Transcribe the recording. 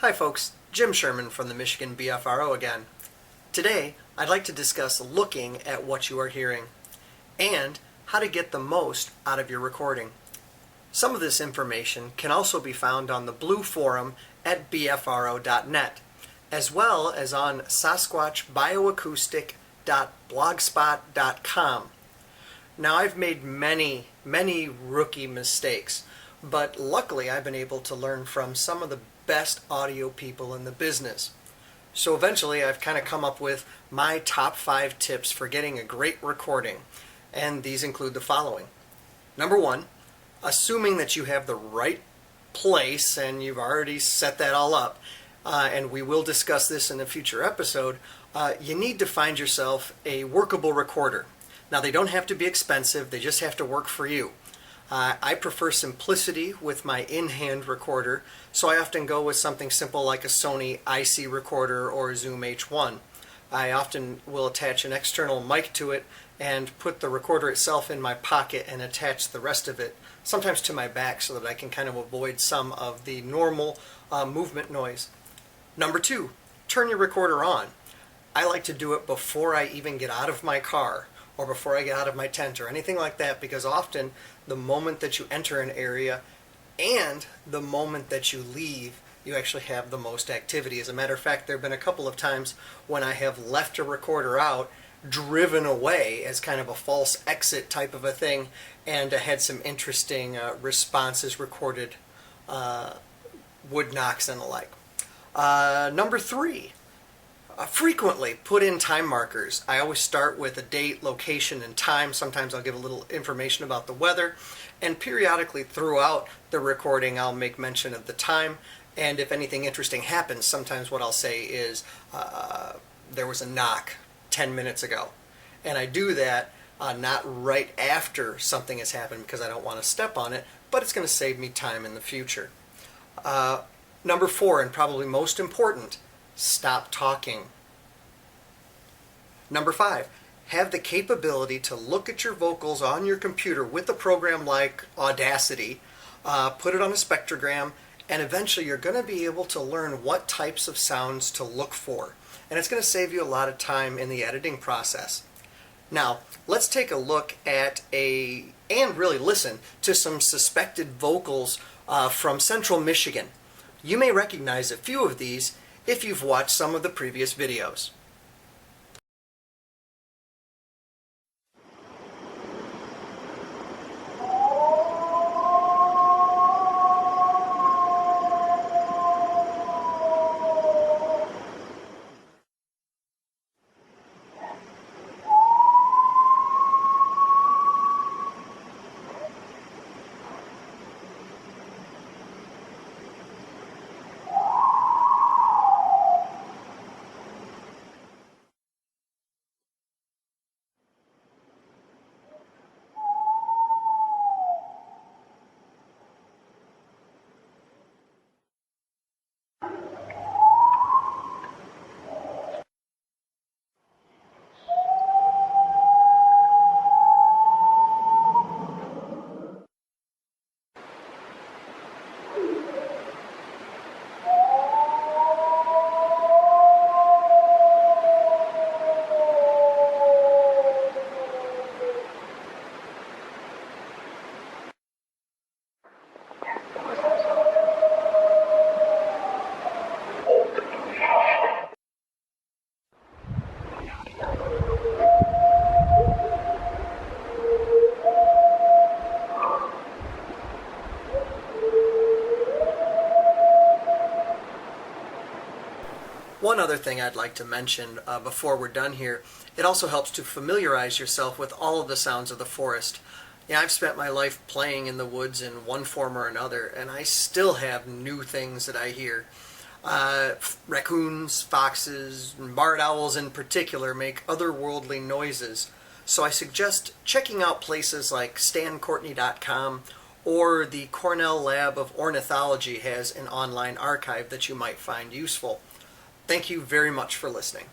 Hi folks, Jim Sherman from the Michigan BFRO again. Today, I'd like to discuss looking at what you are hearing and how to get the most out of your recording. Some of this information can also be found on the Blue Forum at bfro.net, as well as on sasquatchbioacoustic.blogspot.com. Now, I've made many rookie mistakes, but luckily I've been able to learn from some of the best audio people in the business. So eventually I've kind of come up with my top 5 tips for getting a great recording, and these include the following. Number 1, assuming that you have the right place and you've already set that all up, and we will discuss this in a future episode, you need to find yourself a workable recorder. Now, they don't have to be expensive, they just have to work for you. I prefer simplicity with my in-hand recorder, so I often go with something simple like a Sony IC recorder or a Zoom H1. I often will attach an external mic to it and put the recorder itself in my pocket and attach the rest of it, sometimes to my back, so that I can kind of avoid some of the normal movement noise. Number 2, turn your recorder on. I like to do it before I even get out of my car, or before I get out of my tent or anything like that, because often the moment that you enter an area and the moment that you leave, you actually have the most activity. As a matter of fact, there have been a couple of times when I have left a recorder out, driven away as kind of a false exit type of a thing, and had some interesting responses recorded, wood knocks and the like. Number 3. Frequently put in time markers. I always start with a date, location, and time. Sometimes I'll give a little information about the weather, and periodically throughout the recording I'll make mention of the time, and if anything interesting happens, sometimes what I'll say is there was a knock 10 minutes ago. And I do that not right after something has happened because I don't want to step on it, but it's going to save me time in the future. Number 4, and probably most important, stop talking. Number 5, have the capability to look at your vocals on your computer with a program like Audacity, put it on a spectrogram, and eventually you're going to be able to learn what types of sounds to look for. And it's going to save you a lot of time in the editing process. Now, let's take a look at and really listen to some suspected vocals from Central Michigan. You may recognize a few of these if you've watched some of the previous videos. One other thing I'd like to mention before we're done here, it also helps to familiarize yourself with all of the sounds of the forest. Yeah, I've spent my life playing in the woods in one form or another, and I still have new things that I hear. Raccoons, foxes, and barred owls in particular make otherworldly noises. So I suggest checking out places like stancourtney.com, or the Cornell Lab of Ornithology has an online archive that you might find useful. Thank you very much for listening.